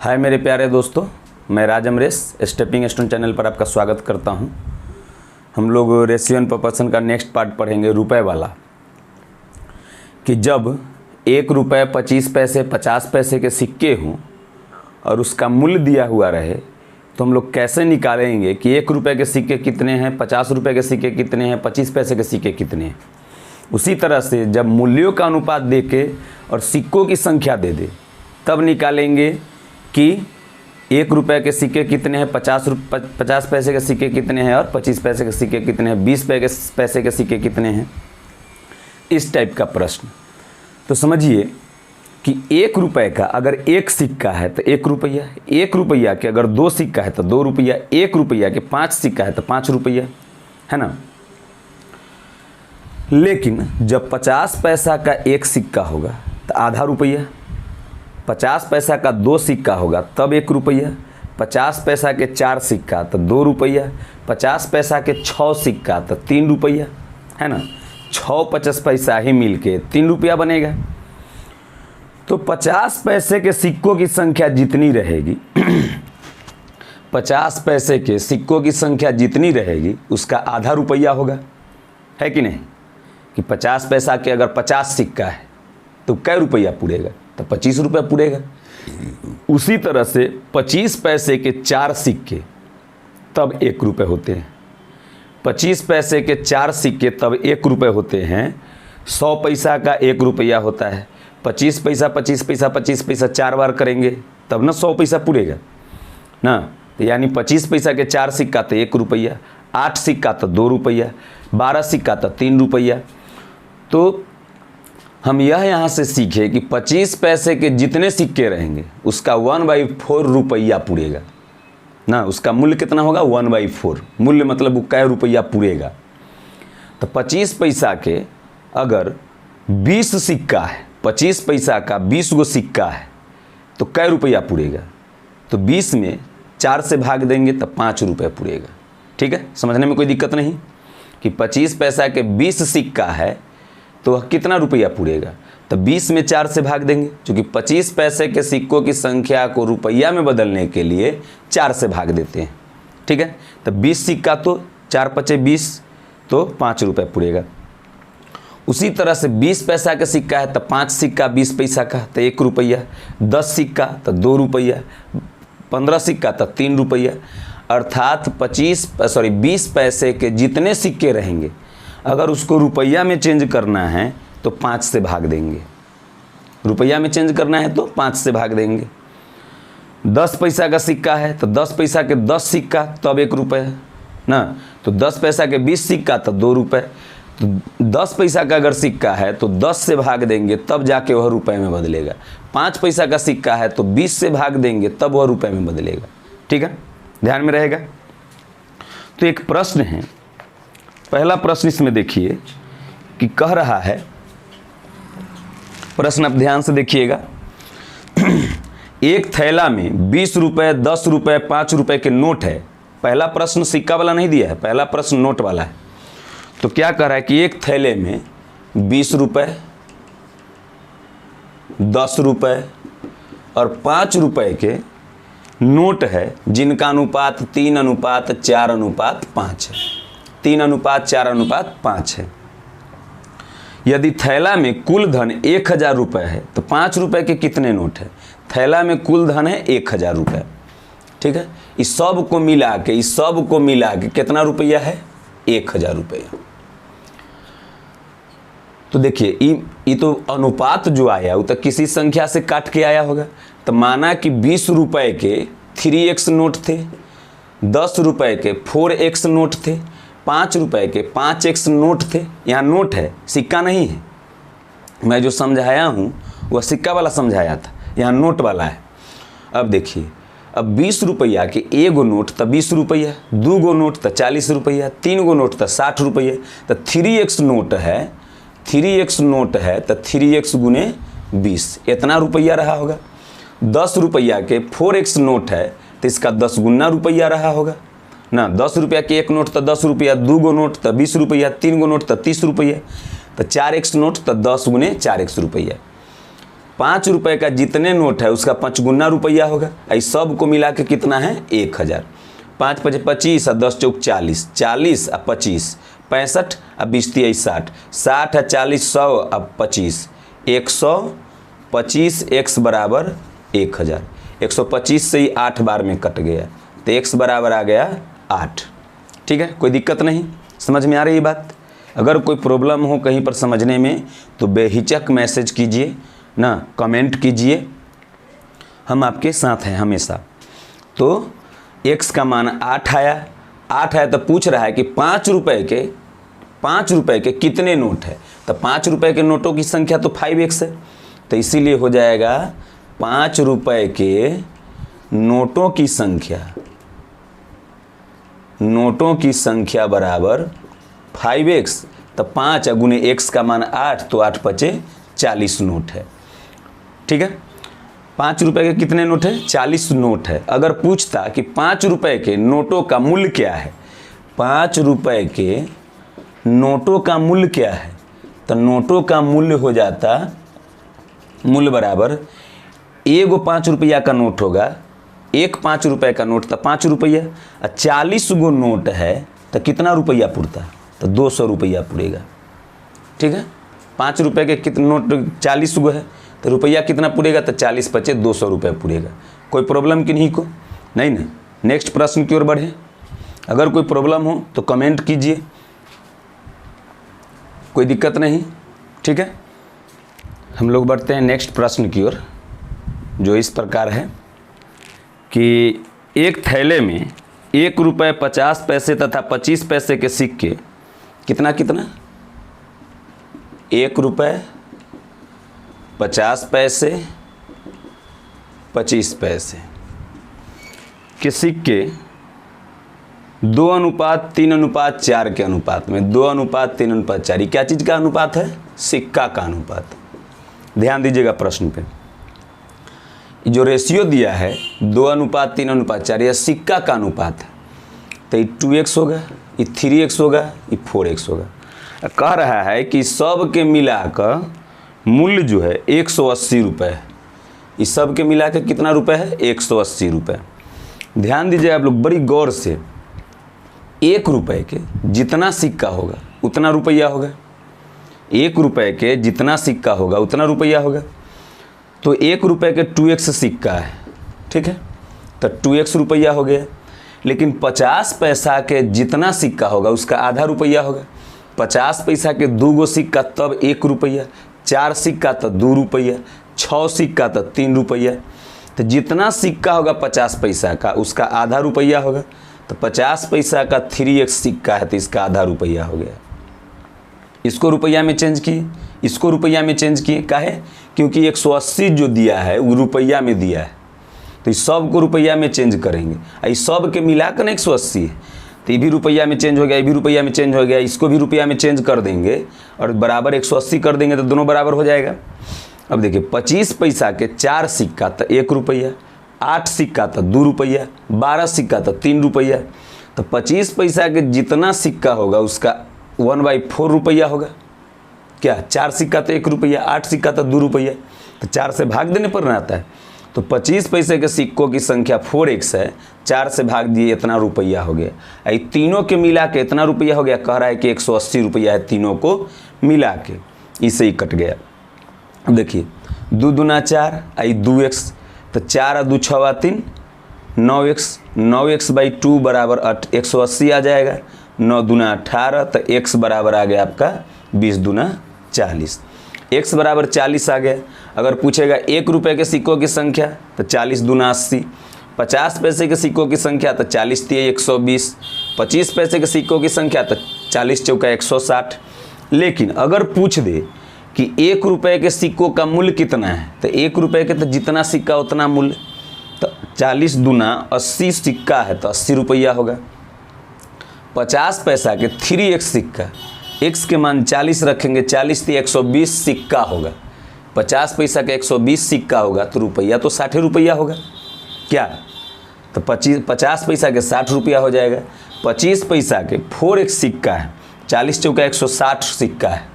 हाय मेरे प्यारे दोस्तों, मैं राज अमरेश स्टेपिंग स्टोन चैनल पर आपका स्वागत करता हूं। हम लोग रेशियो एंड प्रोपोर्शन का नेक्स्ट पार्ट पढ़ेंगे रुपए वाला, कि जब 1 रुपये 25 पैसे 50 पैसे के सिक्के हों और उसका मूल्य दिया हुआ रहे तो हम लोग कैसे निकालेंगे कि 1 रुपये के सिक्के कितने हैं, 50 रुपये के सिक्के कितने हैं, 25 पैसे के सिक्के कितने हैं। उसी तरह से जब मूल्यों का अनुपात दे के और सिक्कों की संख्या दे दे तब निकालेंगे कि 1 रुपये के सिक्के कितने हैं, 50 पैसे के सिक्के कितने हैं और 25 पैसे के सिक्के कितने हैं, 20 पैसे के सिक्के कितने हैं। इस टाइप का प्रश्न। तो समझिए कि 1 रुपये का अगर 1 सिक्का है तो 1 रुपया, 1 रुपया के अगर 2 सिक्का है तो 2 रुपया, 1 रुपया के 5 सिक्का है तो 5 रुपया, है ना। लेकिन जब 50 पैसा का 1 सिक्का होगा तो आधा रुपया, 50 पैसा का 2 सिक्का होगा तब 1 रुपया, 50 पैसा के 4 सिक्का तो 2 रुपया, 50 पैसा के 6 सिक्का तो 3 रुपया, है ना। 6-50 पैसा ही मिल के 3 रुपया बनेगा। तो 50 पैसे के सिक्कों की संख्या जितनी रहेगी 50 पैसे के सिक्कों की संख्या जितनी रहेगी उसका आधा रुपया होगा, है कि नहीं। कि 50 पैसा के अगर 50 सिक्का है तो कै रुपया पूरेगा, तो 25 रुपया पूरेगा। उसी तरह से 25 पैसे के 4 सिक्के तब 1 रुपये होते हैं, 25 पैसे के 4 सिक्के तब 1 रुपये होते हैं। 100 पैसा का 1 रुपया होता है, 25 पैसा 25 पैसा 25 पैसा 4 बार करेंगे तब ना 100 पैसा पूरेगा ना। तो यानी 25 पैसा के 4 सिक्का तो 1 रुपया, 8 सिक्का तो 2 रुपया, 12 सिक्का तो 3 रुपया। तो हम यह यहाँ से सीखे कि 25 पैसे के जितने सिक्के रहेंगे उसका 1/4 रुपया पूरेगा ना। उसका मूल्य कितना होगा, 1/4। मूल्य मतलब वो कै रुपया पूरेगा। तो 25 पैसा के अगर 20 सिक्का है, 25 पैसा का 20 गो सिक्का है तो कै रुपया पूरेगा। तो 20 में 4 से भाग देंगे तो 5 रुपये पूरेगा। ठीक है, समझने में कोई दिक्कत नहीं कि 25 पैसा के 20 सिक्का है तो वह कितना रुपया पूरेगा। तो 20 में 4 से भाग देंगे, क्योंकि 25 पैसे के सिक्कों की संख्या को रुपया में बदलने के लिए 4 से भाग देते हैं। ठीक है, तो 20 सिक्का तो 4×5 = 20 तो 5 रुपये पूरेगा। उसी तरह से 20 पैसा का सिक्का है तो 5 सिक्का 20 पैसा का तो 1 रुपया, 10 सिक्का तो 2 रुपया, 15 सिक्का तो 3 रुपया। अर्थात 20 पैसे के जितने सिक्के रहेंगे अगर उसको रुपया में चेंज करना है तो 5 से भाग देंगे, रुपया में चेंज करना है तो 5 से भाग देंगे। 10 पैसा का सिक्का है तो 10 पैसा के 10 सिक्का तब 1 रुपया ना। तो 10 पैसा के 20 सिक्का तो 2 रुपये। तो 10 पैसा का अगर सिक्का है तो 10 से भाग देंगे तब जाके वह रुपये में बदलेगा। 5 पैसा का सिक्का है तो 20 से भाग देंगे तब वह रुपये में बदलेगा। ठीक है, ध्यान में रहेगा। तो एक प्रश्न है, पहला प्रश्न इसमें देखिए कि कह रहा है, प्रश्न आप ध्यान से देखिएगा। एक थैला में 20 रुपये 10 रुपये 5 रुपये के नोट है। पहला प्रश्न सिक्का वाला नहीं दिया है, पहला प्रश्न नोट वाला है। तो क्या कह रहा है कि एक थैले में 20 रुपये 10 रुपये और 5 रुपये के नोट है जिनका अनुपात 3:4:5 है। 3:4:5 है। यदि थैला में कुल धन 1000 रुपये है तो 5 रुपये के कितने नोट है। थैला में कुल धन है 1000 रुपये। ठीक है, इस सब को मिला के कितना रुपया है, 1000 रुपया। तो देखिए ये तो अनुपात जो आया वो तो किसी संख्या से काट के आया होगा। तो माना कि 20 रुपये के 3x नोट थे, 10 रुपये के 4x नोट थे, 5 रुपये के 5x नोट थे। यहाँ नोट है, सिक्का नहीं है। मैं जो समझाया हूँ वह सिक्का वाला समझाया था, यहाँ नोट वाला है। अब देखिए, अब 20 रुपया के 1 गो नोट तो 20 रुपया, 2 गो नोट तो 40 रुपया, 3 गो नोट तो 60 रुपया। तो 3x नोट है, 3x नोट है तो 3x × 20 इतना रुपया रहा होगा। 10 रुपया के 4x नोट है तो इसका 10 गुना रुपया रहा होगा ना। 10 रुपया के 1 नोट तो 10 रुपया, 2 गो नोट तो 20 रुपया, 3 गो नोट तो 30 रुपया। तो 4x नोट तो 10 × 4x रुपया। ₹5 का जितने नोट है उसका 5 गुना रुपया होगा। इस सब को मिला के कितना है 1000। 5 × 5 = 25 और 10 × 4 = 40, 40 और 25 65 और 20 × 3 = 60, 60 और 40 100 और 25 125, x बराबर 1000। 125 से ही 8 बार में कट गया तो x बराबर आ गया 8। ठीक है, कोई दिक्कत नहीं, समझ में आ रही है बात। अगर कोई प्रॉब्लम हो कहीं पर समझने में तो बेहिचक मैसेज कीजिए ना, कमेंट कीजिए, हम आपके साथ हैं हमेशा। तो x का मान 8 आया, 8 आया तो पूछ रहा है कि ₹5 के कितने नोट है। तो ₹5 के नोटों की संख्या तो 5x है, तो इसीलिए हो जाएगा ₹5 के नोटों की संख्या बराबर 5x। तो 5 गुने x का मान 8, तो 8 × 5 = 40 नोट है। ठीक है, ₹5 के कितने नोट है 40 नोट है। अगर पूछता कि ₹5 के नोटों का मूल्य क्या है, ₹5 के नोटों का मूल्य क्या है, तो नोटों का मूल्य हो जाता, मूल्य बराबर एगो ₹5 का नोट होगा, एक ₹5 का नोट तो ₹5 और 40 गो नोट है तो कितना रुपया पुरता, तो 200 रुपया पुरेगा। ठीक है, ₹5 के कितने नोट 40 गो है तो रुपया कितना पुरेगा, तो 40 × 5 = 200 रुपया पुरेगा। कोई प्रॉब्लम कि नहीं को, नहीं ना। नेक्स्ट प्रश्न की ओर बढ़े। अगर कोई प्रॉब्लम हो तो कमेंट कीजिए, कोई दिक्कत नहीं। ठीक है, हम लोग बढ़ते हैं नेक्स्ट प्रश्न की ओर, जो इस प्रकार है कि एक थैले में ₹1, 50 पैसे तथा 25 पैसे के सिक्के कितना ₹1, 50 पैसे, 25 पैसे के सिक्के 2:3:4 के अनुपात में, 2:3:4, क्या चीज़ का अनुपात है, सिक्का का अनुपात। ध्यान दीजिएगा प्रश्न पे, जो रेशियो दिया है 2:3:4, यह सिक्का का अनुपात है। तो ये 2x होगा, ये 3x होगा, ये 4x होगा। कह रहा है कि सब के मिलाकर मूल्य जो है 180 रुपये है। इस सब के मिलाकर कितना रुपए है, 180 रुपये। ध्यान दीजिए आप लोग बड़ी गौर से, ₹1 के जितना सिक्का होगा उतना रुपया होगा, ₹1 के जितना सिक्का होगा उतना रुपया होगा। तो ₹1 के 2x सिक्का है, ठीक है, तो 2x रुपया हो गया। लेकिन 50 पैसा के जितना सिक्का होगा उसका आधा रुपया होगा। 50 पैसा के 2 गो सिक्का तब ₹1, 4 सिक्का तो ₹2, 6 सिक्का तो ₹3। तो जितना सिक्का होगा 50 पैसा का उसका आधा रुपया होगा। तो 50 पैसा का 3x सिक्का है तो इसका आधा रुपया हो गया। इसको रुपया में चेंज किए, इसको रुपया में चेंज किए, काहे, क्योंकि 180 जो दिया है वो रुपया में दिया है, तो इस सब को रुपया में चेंज करेंगे। इस सब के मिलाकर 180 है, तो ये भी रुपया में चेंज हो गया, ये भी रुपया में चेंज हो गया, इसको भी रुपया में चेंज कर देंगे और बराबर 180 कर देंगे तो दोनों बराबर हो जाएगा। अब देखिए 25 पैसा के 4 सिक्का तो ₹1, 8 सिक्का तो ₹2, 12 सिक्का तो ₹3। तो 25 पैसा के जितना सिक्का होगा उसका 1/4 रुपया होगा। क्या, 4 सिक्का तो ₹1, 8 सिक्का तो ₹2, तो 4 से भाग देने पर ना आता है। तो 25 पैसे के सिक्कों की संख्या 4x है, 4 से भाग दिए इतना रुपया हो गया। ये तीनों के मिला के इतना रुपया हो गया। कह रहा है कि 180 रुपया है तीनों को मिला के, इसे ही कट गया। अब देखिए 2 दूना 4, 2x, तो 4 और 2 6 3, 9x, 9x/2 बराबर 180 आ जाएगा। 9 दूना 18, तो x बराबर आ गया आपका 20 दूना 40, x बराबर 40 आ गया। अगर पूछेगा ₹1 के सिक्कों की संख्या तो 40 दूना 80, 50 पैसे के सिक्कों की संख्या तो 40 × 3 = 120, 25 पैसे के सिक्कों की संख्या तो 40 × 4 = 160। लेकिन अगर पूछ दे कि ₹1 के सिक्कों का मूल्य कितना है, तो ₹1 के तो जितना सिक्का उतना मूल्य, तो 40 दूना 80 सिक्का है तो 80 रुपया होगा। 50 पैसा के 3x सिक्का, x के मान 40 रखेंगे, 40 × 3 = 120 सिक्का होगा। 50 पैसा का 120 सिक्का होगा तो रुपया तो 60 रुपया होगा। क्या, तो 50 पैसा के 60 रुपया हो जाएगा। 25 पैसा के 4x सिक्का है, 40 × 4 = 160 सिक्का है,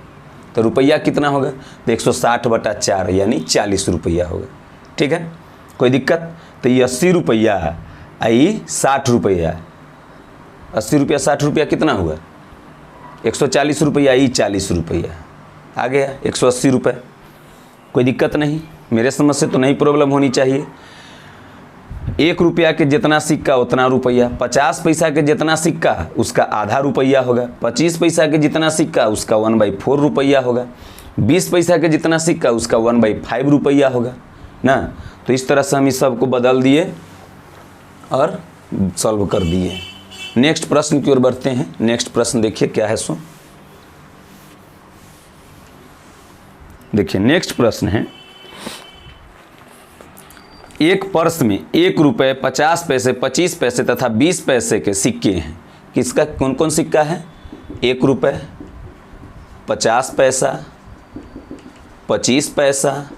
तो रुपया कितना होगा, तो 160/4 यानी 40 रुपया होगा। ठीक है, कोई दिक्कत। तो ये 80 रुपया आई 60 रुपया, 80 रुपया 60 रुपया कितना हुआ, 140 रुपया आई 40 रुपया, आ गया 180 रुपये। कोई दिक्कत नहीं, मेरे समझ से तो नहीं प्रॉब्लम होनी चाहिए। 1 रुपया के जितना सिक्का उतना रुपया, 50 पैसा के जितना सिक्का उसका आधा रुपया होगा, 25 पैसा के जितना सिक्का उसका 1/4 रुपया होगा, 20 पैसा के जितना सिक्का उसका 1/5 रुपया होगा ना। तो इस तरह से हम इस सब को बदल दिए और सॉल्व कर दिए। नेक्स्ट प्रश्न की ओर बढ़ते हैं। नेक्स्ट प्रश्न देखिए क्या है सो, देखिए नेक्स्ट प्रश्न है, एक पर्स में 1 रुपये, 50 पैसे, 25 पैसे तथा 20 पैसे के सिक्के हैं। किसका कौन कौन सिक्का है, 1 रुपये, 50 पैसा, 25 पैसा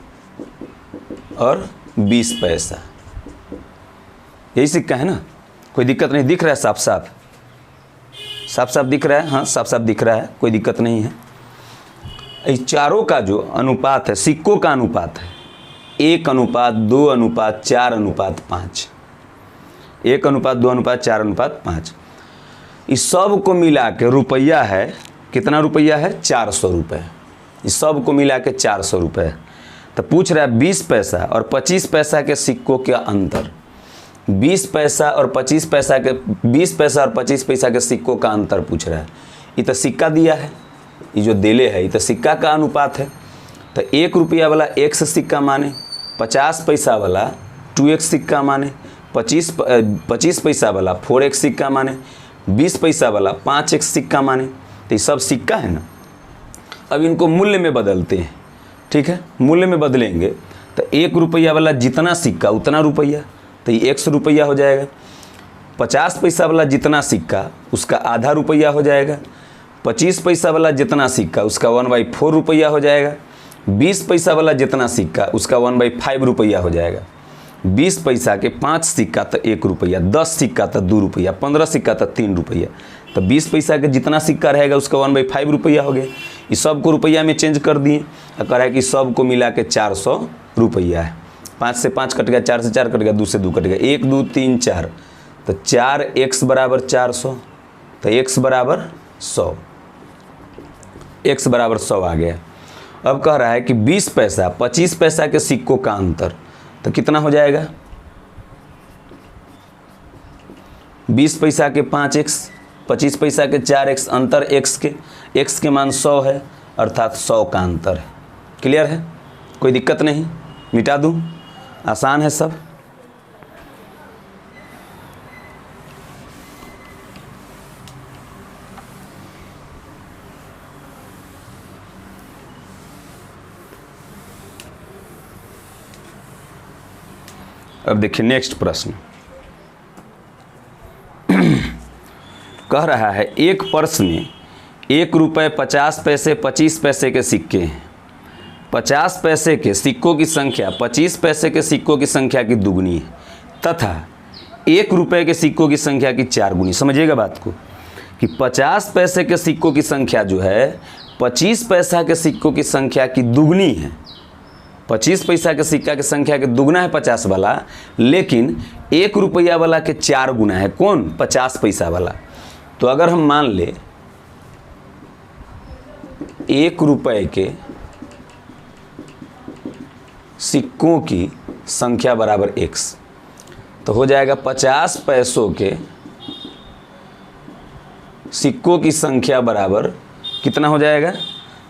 और 20 पैसा, यही सिक्का है ना। कोई दिक्कत नहीं, दिख रहा है साफ साफ, साफ साफ दिख रहा है, हाँ साफ साफ दिख रहा है, कोई दिक्कत नहीं है। इस चारों का जो अनुपात है, सिक्कों का अनुपात है 1:2:4:5, 1:2:4:5। इस सब को मिला के रुपया है, कितना रुपया है, 400 रुपये। इस सब को मिला के 400 रुपये। तो पूछ रहा है 20 पैसा और 25 पैसा के सिक्कों के अंतर, 20 पैसा और 25 पैसा के, 20 पैसा और 25 पैसा के सिक्कों का अंतर पूछ रहा है। ये तो सिक्का दिया है, ये जो देले है ये तो सिक्का का अनुपात है। तो 1 रुपया वाला x सिक्का माने, 50 पैसा वाला 2x सिक्का माने, 25 पैसा वाला 4x सिक्का माने, 20 पैसा वाला 5x सिक्का माने। तो ये सब सिक्का है ना। अब इनको मूल्य में बदलते हैं। ठीक है, मूल्य में बदलेंगे तो 1 रुपया वाला जितना सिक्का उतना रुपया, तो ये 100 रुपया हो जाएगा। 50 पैसा वाला जितना सिक्का उसका आधा रुपया हो जाएगा। 25 पैसा वाला जितना सिक्का उसका 1/4 रुपया हो जाएगा। 20 पैसा वाला जितना सिक्का उसका 1/5 रुपया हो जाएगा। 20 पैसा के 5 सिक्का तो 1 रुपया, 10 सिक्का तो 2 रुपया, 15 सिक्का तो 3 रुपया। तो 20 पैसा के जितना सिक्का रहेगा उसका 1/5 रुपया हो गया। इस सब को रुपया में चेंज कर दिए और कह रहा है कि सब को मिला के 400 रुपया है। 5 से 5 कट गया, 4 से 4 कट गया, 2 से 2 कट गया, 1 2 3 4, तो 4x बराबर 400, तो x बराबर 100, x बराबर 100 आ गया। अब कह रहा है कि 20 पैसा 25 पैसा के सिक्कों का अंतर, तो कितना हो जाएगा, 20 पैसा के 5x, 25 पैसा के 4x, अंतर x के मान 100 है, अर्थात 100 का अंतर है। क्लियर है, कोई दिक्कत नहीं, मिटा दूं, आसान है सब। अब देखिए नेक्स्ट प्रश्न कह रहा है, एक पर्स में 1 रुपये, 50 पैसे, 25 पैसे के सिक्के हैं। 50 पैसे के सिक्कों की संख्या 25 पैसे के सिक्कों की संख्या की दुगनी है तथा 1 रुपये के सिक्कों की संख्या की 4 गुनी। समझिएगा बात को कि 50 पैसे के सिक्कों की संख्या जो है 25 पैसा के सिक्कों की संख्या की दुगनी है। 25 पैसा के सिक्का की संख्या के दुगना है 50 वाला, लेकिन 1 रुपया वाला के 4 गुना है। कौन, 50 पैसा वाला। तो अगर हम मान ले 1 रुपये के सिक्कों की संख्या बराबर x, तो हो जाएगा 50 पैसों के सिक्कों की संख्या बराबर कितना हो जाएगा,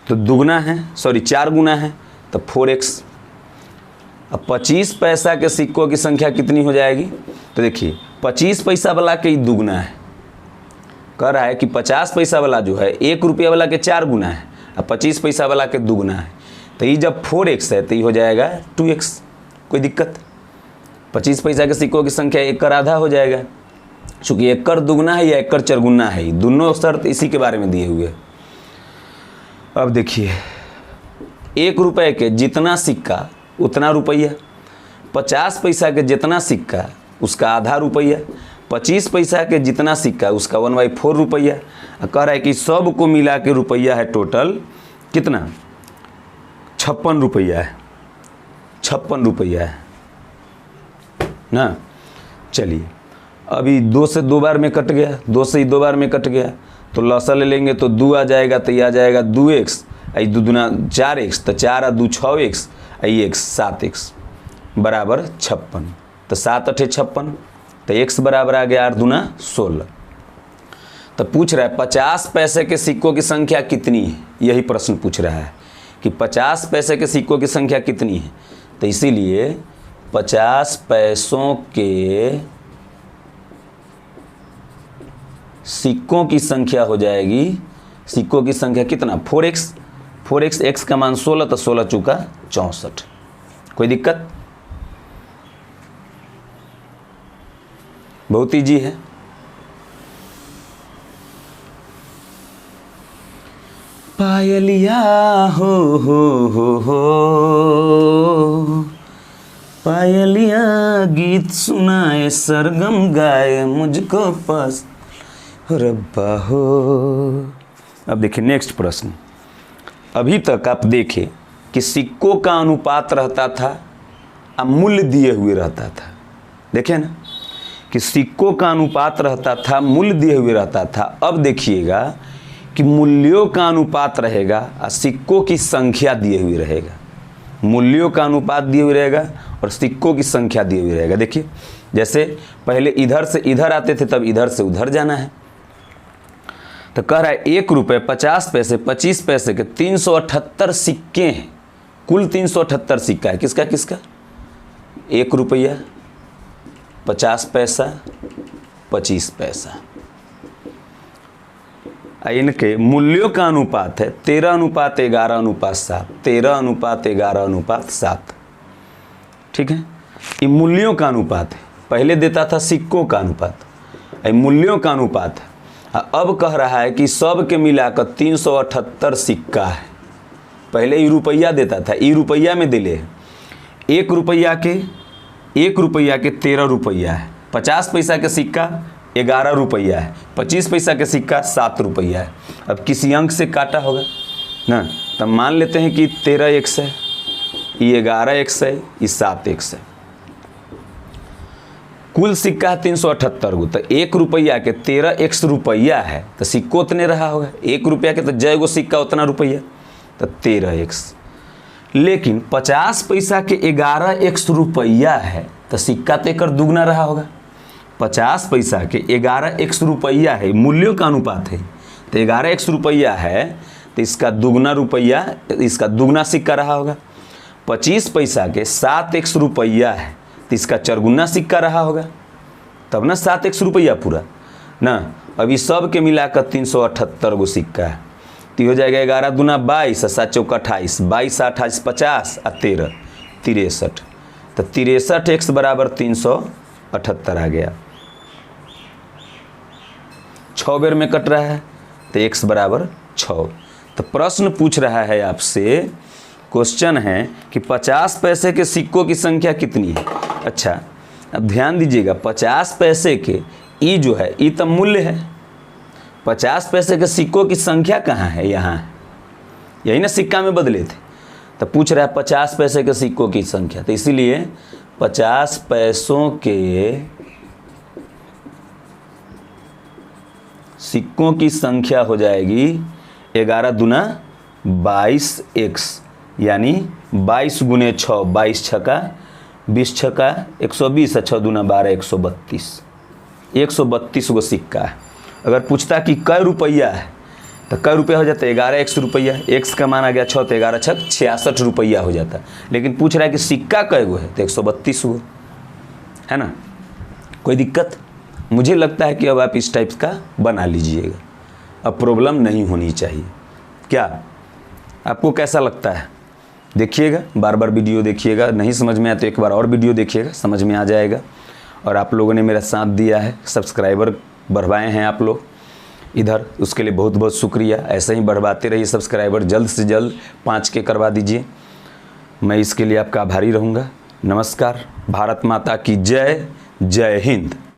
तो दुगना है, सॉरी 4 गुना है, तो 4x। अब 25 पैसा के सिक्कों की संख्या कितनी हो जाएगी, तो देखिए 25 पैसा वाला के ही दुगना है। कह रहा है कि 50 पैसा वाला जो है 1 रुपया वाला के 4 गुना है और 25 पैसा वाला के दुगना है। तो ये जब 4x है तो ये हो जाएगा 2x। कोई दिक्कत, 25 पैसा के सिक्कों की संख्या 1 का आधा हो जाएगा। चूँकि 1 का दुगना है या 1 का 4 गुना है, दोनों शर्त इसी के बारे में दिए हुए। अब देखिए 1 रुपये के जितना सिक्का उतना रुपया, 50 पैसा के जितना सिक्का उसका आधा रुपया, 25 पैसा के जितना सिक्का उसका 1/4 रुपया। कह रहा है कि सब को मिला के रुपया है टोटल कितना 56 रुपया है, 56 रुपया है ना। चलिए अभी 2 से 2 बार में कट गया, 2 से ही 2 बार में कट गया, तो लसा ले लेंगे तो 2 आ जाएगा, तो ये आ जाएगा 2x, आई 2 दूना 4x, तो 4 आ 2 6x, आई x 7x बराबर 56, तो 7 8 56, तो x बराबर आ गया 8 दूना 16। तो पूछ रहा है 50 पैसे के सिक्कों की संख्या कितनी है, यही प्रश्न पूछ रहा है कि 50 पैसे के सिक्कों की संख्या कितनी है। तो इसीलिए 50 पैसों के सिक्कों की संख्या हो जाएगी, सिक्कों की संख्या कितना 4x, 4x, x का मान 16, तो 16 चौका 64। कोई दिक्कत? बहुत ईजी है। पायलिया हो पायलिया गीत सुनाए, सरगम गाए मुझको पास रब्बा हो। अब देखिए नेक्स्ट प्रश्न। अभी तक आप देखें कि सिक्कों का अनुपात रहता था, मूल्य दिए हुए रहता था। देखें ना कि सिक्कों का अनुपात रहता था, मूल्य दिए हुए रहता था। अब देखिएगा कि मूल्यों का अनुपात रहेगा और सिक्कों की संख्या दिए हुई रहेगा। मूल्यों का अनुपात दिए हुए रहेगा और सिक्कों की संख्या दिए हुई रहेगा। देखिए जैसे पहले इधर से इधर आते थे, तब इधर से उधर जाना है। तो कह रहा है 1 रुपये 50 पैसे 25 पैसे के 378 सिक्के हैं। कुल 378 सिक्का है। किसका किसका? 1 रुपया 50 पैसा 25 पैसा। इनके मूल्यों का अनुपात है 13:11:7, 13:11:7। ठीक है, ये मूल्यों का अनुपात है। पहले देता था सिक्कों का अनुपात, ये मूल्यों का अनुपात है। अब कह रहा है कि सब के मिलाकर 378 सिक्का है। पहले ई रुपया देता था, ई रुपया में दिले 1 रुपया के 13 रुपया है। 50 पैसा के सिक्का 11 रुपया है। 25 पैसा के सिक्का 7 रुपया है। अब किसी अंक से काटा होगा ना, तब मान लेते हैं कि 13x है, ये 11x है, ये 7x है। कुल सिक्का है 378 गो, तो 1 रुपया के 13x रुपया है, तो सिक्को उतने रहा होगा। 1 रुपया के तो जय गो सिक्का उतना रुपया, तो 13x। लेकिन 50 पैसा के 11x रुपया है, तो सिक्का तो एक दुगना रहा होगा। 50 पैसा के 11x रुपया है, मूल्यों का अनुपात है, तो 11x रुपया है, तो इसका दुगना रुपया, इसका दुगना सिक्का रहा होगा। 25 पैसा के 7x रुपया है, तो इसका चरगुना सिक्का रहा होगा, तब ना 7x रुपया पूरा ना। अभी सब के मिलाकर 378 गो सिक्का है, तो हो जाएगा 11 दूना 22 और 7 चौका 28, 22 28 50 और 13 63, तो 63x बराबर 378 आ गया। 6 बेर में कट रहा है, तो x बराबर 6। तो प्रश्न पूछ रहा है आपसे, क्वेश्चन है कि 50 पैसे के सिक्कों की संख्या कितनी है। अच्छा अब ध्यान दीजिएगा, 50 पैसे के ई जो है ई तो मूल्य है, 50 पैसे के सिक्कों की संख्या कहाँ है, यहाँ है। यही ना सिक्का में बदले थे, तो पूछ रहा है 50 पैसे के सिक्कों की संख्या। तो इसीलिए 50 पैसों के सिक्कों की संख्या हो जाएगी 11 दूना 22x, यानी 22 गुने 6, 22 छक्का 20 छक्का 120, 6 दूना 12 132, 132 गो सिक्का है। अगर पूछता कि कै रुपया है, तो कै रुपया हो जाता है 11x रुपया। x का मान आ गया 6, तो 11 छक 66 रुपया हो जाता। लेकिन पूछ रहा है कि सिक्का कै गो है, तो 132 गो है ना। कोई दिक्कत? मुझे लगता है कि अब आप इस टाइप का बना लीजिएगा, अब प्रॉब्लम नहीं होनी चाहिए। क्या आपको कैसा लगता है? देखिएगा, बार बार वीडियो देखिएगा। नहीं समझ में आया तो एक बार और वीडियो देखिएगा, समझ में आ जाएगा। और आप लोगों ने मेरा साथ दिया है, सब्सक्राइबर बढ़वाए हैं आप लोग इधर, उसके लिए बहुत बहुत शुक्रिया। ऐसे ही बढ़वाते रहिए सब्सक्राइबर, जल्द से जल्द 5 के करवा दीजिए। मैं इसके लिए आपका आभारी रहूँगा। नमस्कार। भारत माता की जय। जय हिंद।